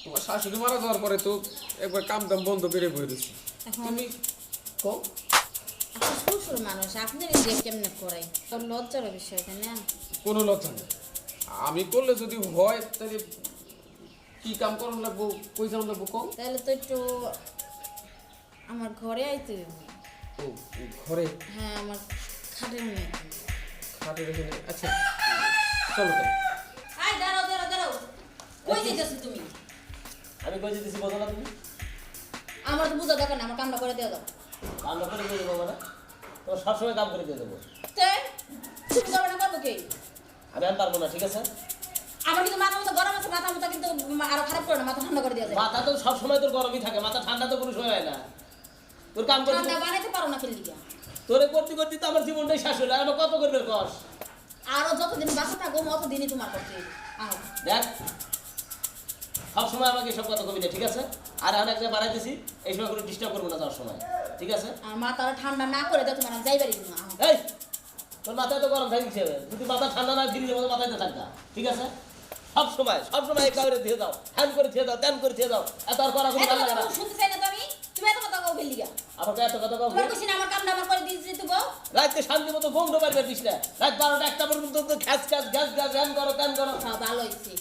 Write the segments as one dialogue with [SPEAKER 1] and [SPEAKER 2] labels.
[SPEAKER 1] তোমার শাশুড়ি মারা যাওয়ার পরে তো একবার কাম দাম বন্ধ করে বয়ে দিচ্ছি।
[SPEAKER 2] এখন
[SPEAKER 1] তুমি কও
[SPEAKER 2] আপনি শ্বশুর মানুষ, আপনার যে কেমনে করাই তোর লজ্জার বিষয় তাই না?
[SPEAKER 1] কোনো লজ্জা নেই। আমি করলে যদি হয় তাহলে কি কাম করানো লাগবো, কই যাওয়া লাগবো কও।
[SPEAKER 2] তাহলে তো একটু আমার ঘরে আইতে হইব।
[SPEAKER 1] ও ঘরে
[SPEAKER 2] হ্যাঁ, আমার খাটের মেয়ে।
[SPEAKER 1] খাটে রেখে নেই। আচ্ছা চলো তাই।
[SPEAKER 2] আই দাঁড়াও দাঁড়াও দাঁড়াও, কই যাইতেছো তুমি?
[SPEAKER 3] আমি কই যেতেছি বোঝো না তুমি?
[SPEAKER 2] আমার তো বুঝা দরকার না, আমার কামটা করে দিয়ে দাও।
[SPEAKER 3] কামটা করে দিয়ে দেবো মানে তোমার সবসময় কাম করে দিয়ে দেবো।
[SPEAKER 2] তাই তুমি করবে না, করবো কে?
[SPEAKER 3] আমি পারবো না, ঠিক আছে?
[SPEAKER 2] আমার কিন্তু মাথা মতো গরম আছে, মাথা মতো কিন্তু আরো খারাপ করে না, মাথা ঠান্ডা করে দিয়ে যায়।
[SPEAKER 3] মাথা তো সবসময় তোর গরমই থাকে, মাথা ঠান্ডা তো কোনো সময় হয় না। তোর কাম করতে
[SPEAKER 2] ঠান্ডা বানাইতে পারো না ফেললি গা।
[SPEAKER 3] তোরে করতে করতে তো আমার জীবনটাই শেষ হলো। আর আমার কত করবে কস?
[SPEAKER 2] আরো যতদিন বাঁচা থাকবো অতদিনই তোমার করতে হইবে। আহ
[SPEAKER 3] দেখ, সবসময় আমাকে সব কথা কবি না, ঠিক আছে? আর আমি এক জায়গায় বাড়াইতেছি, এই সময় কোনো ডিস্টার্ব করবো না যাওয়ার সময়, ঠিক আছে?
[SPEAKER 2] আর মাথা ঠান্ডা না করে দাও, তোমার যাইবারই না।
[SPEAKER 3] এই তোর মাথায় তো গরম থাকে হিসেবে, যদি মাথা ঠান্ডা না ফিরিয়ে যাবো মাথায় তো থাকবা, ঠিক আছে? সবসময় এই কাউরে দিয়ে দাও, হ্যান করে দিয়ে দাও, ত্যান করে দিয়ে দাও, এত আর করা কোনো ভালো লাগে না।
[SPEAKER 2] শুনতে চাই না তো আমি, তুমি এত কথা কও ফেললি গা।
[SPEAKER 3] আমাকে এত কথা কও।
[SPEAKER 2] তোমার কইছি না আমার কামটা আমার করে দিয়েছি তুমি।
[SPEAKER 3] রাতে শান্তি মতো ঘুম ঢোবার পারবিস না, রাত 12টা 1টা পর্যন্ত তো খ্যাচ খ্যাচ গ্যাস গ্যাস হ্যান করো ত্যান করো।
[SPEAKER 2] হ্যাঁ, ভালো হয়েছে।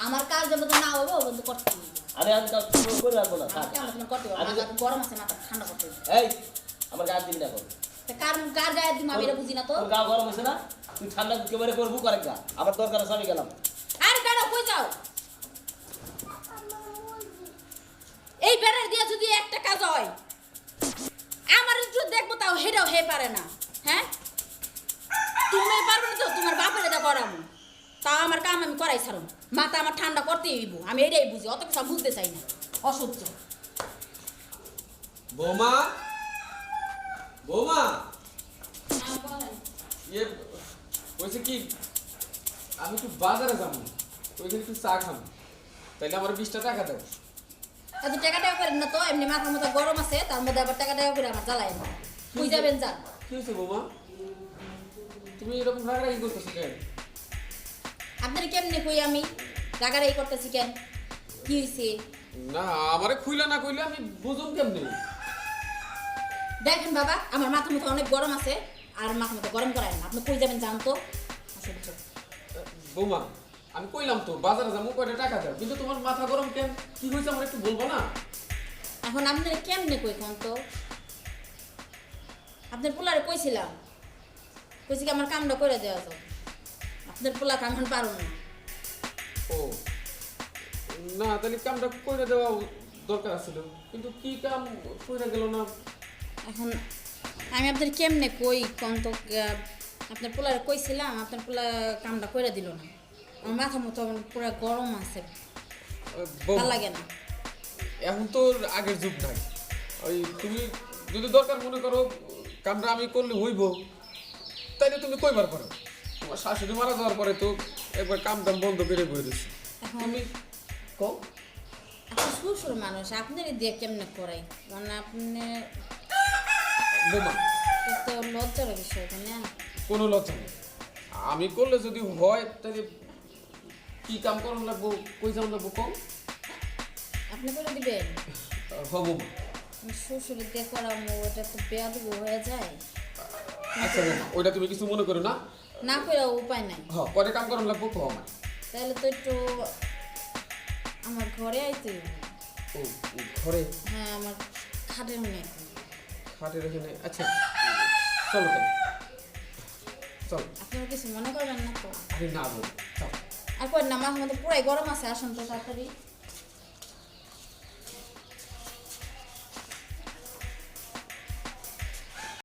[SPEAKER 2] আমার কাজ যখন না হবে ও বন্ধু করতে হবে।
[SPEAKER 3] আমি কাজ করে রাখবো না, থাক।
[SPEAKER 2] কেমন তুমি করতে হবে,
[SPEAKER 3] আমি
[SPEAKER 2] মাথা গরম আছে, মাথা ঠান্ডা করতে হবে।
[SPEAKER 3] এই আমার গায়ে দিবি না করো।
[SPEAKER 2] তা কার কার গায়ে দিম আমি এটা বুঝি না তো।
[SPEAKER 3] তোর গা গরম হয়েছে না, তুই ঠান্ডা একেবারে করবো করে গা, আমার দরকার আছে আমি গেলাম।
[SPEAKER 2] আরে কেন কই যাও? এই বেড়ার দিয়া যদি একটা কাজ হয় আমার একটু দেখবো, তাও হেটাও হে পারে না। হ্যাঁ, তুমি পারবে না তো, তোমার বাপের এটা করামু, তাও আমার কাম আমি করাই ছাড়ো। মাথা আমার ঠান্ডা করতেই হইব, আমি এটাই বুঝি, অত কিছু আমি বুঝতে চাই না। অসহ্য।
[SPEAKER 1] বৌমা বৌমা ইয়ে বলছে কি আমি একটু বাজারে যাবো, ওইখানে একটু চা খাবো, তাইলে আমার 20টা টাকা দাও।
[SPEAKER 2] এত টাকা টাকা করেন না তো, এমনি মাথার মতো গরম আছে, তার মধ্যে আবার টাকা টাকা করে আমার জ্বালায় না। বুঝ যাবেন যান।
[SPEAKER 1] কি হয়েছে বৌমা, তুমি এরকম রাগারাগি করতেছো কেন?
[SPEAKER 2] আপনার কেমনে কই আমি রাগারাগি করতেছি কেন? কি হয়েছে?
[SPEAKER 1] না আমারে খুইলা না কইলে আমি বুঝুম কেমনে?
[SPEAKER 2] দেখেন বাবা, আমার মাথা মতো অনেক গরম আছে, আর মাথা মতো গরম করায় না। আপনি কই যাবেন জান তো। অসহ্য।
[SPEAKER 1] বৌমা আমি কইলাম তো বাজারে যাবো, কয়টা টাকা দাও, কিন্তু তোমার মাথা গরম কেন, কি হয়েছে আমার একটু বলবো না?
[SPEAKER 2] এখন আপনার কেমনে কই কোন তো? আপনার পোলারে কইছিলাম, কইছি কি আমার কামটা করে দেওয়া যাও। আপনার পোলা কাম পারুন না।
[SPEAKER 1] ও না, তাহলে কামটা কইরা দেওয়া দরকার ছিল, কিন্তু কি কাম কইরা গেল না?
[SPEAKER 2] এখন আমি আপনার কেমনে কই কোন তো? আপনার পোলারে কইছিলাম, আপনার পোলা কামটা করে দিল না। আমার মাথা মতো পুরো গরম আছে,
[SPEAKER 1] বৌমা,
[SPEAKER 2] ভালো লাগে না।
[SPEAKER 1] এখন তো আগের যুগ নাই। ওই তুমি যদি দরকার মনে করো কামটা আমি করলে হইব, তাইলে তুমি কইবার পারো। তোমার শাশুড়ি মারা যাওয়ার পরে তো একবার কাম দাম বন্ধ করে বয়ে দিচ্ছি।
[SPEAKER 2] এখন
[SPEAKER 1] তুমি কও
[SPEAKER 2] আপনি শ্বশুর মানুষ, আপনারই দিয়ে কেমনে করাই, মানে আপনি
[SPEAKER 1] বৌমা
[SPEAKER 2] তো লজ্জার বিষয় তাই না?
[SPEAKER 1] কোনো লজ্জা নেই। আমি করলে যদি হয় তাহলে কি কাম করানো লাগবো, কই যাওয়া লাগবো কম।
[SPEAKER 2] আপনি করে দিবেন?
[SPEAKER 1] হবো।
[SPEAKER 2] শ্বশুরের দিয়ে করামো, ওটা তো বেয়াদবি হয়ে যায়।
[SPEAKER 1] আচ্ছা বৌমা, ওইটা তুমি কিছু মনে করো না।
[SPEAKER 2] না করে উপায় নাই।
[SPEAKER 1] হ্যাঁ পরে কাম করানো লাগবো কম আমার।
[SPEAKER 2] তাহলে তো একটু আমার ঘরে আইতে হইব।
[SPEAKER 1] ও ঘরে
[SPEAKER 2] হ্যাঁ, আমার খাটের মেয়ে।
[SPEAKER 1] খাটে রেখে নেই। আচ্ছা চলো তাই, চলো।
[SPEAKER 2] আপনারা কিছু মনে করবেন না তো?
[SPEAKER 1] আরে না বৌ, চলো।
[SPEAKER 2] আর কই না, মাঝে মধ্যে পুরাই গরম আছে, আসুন তো তাড়াতাড়ি।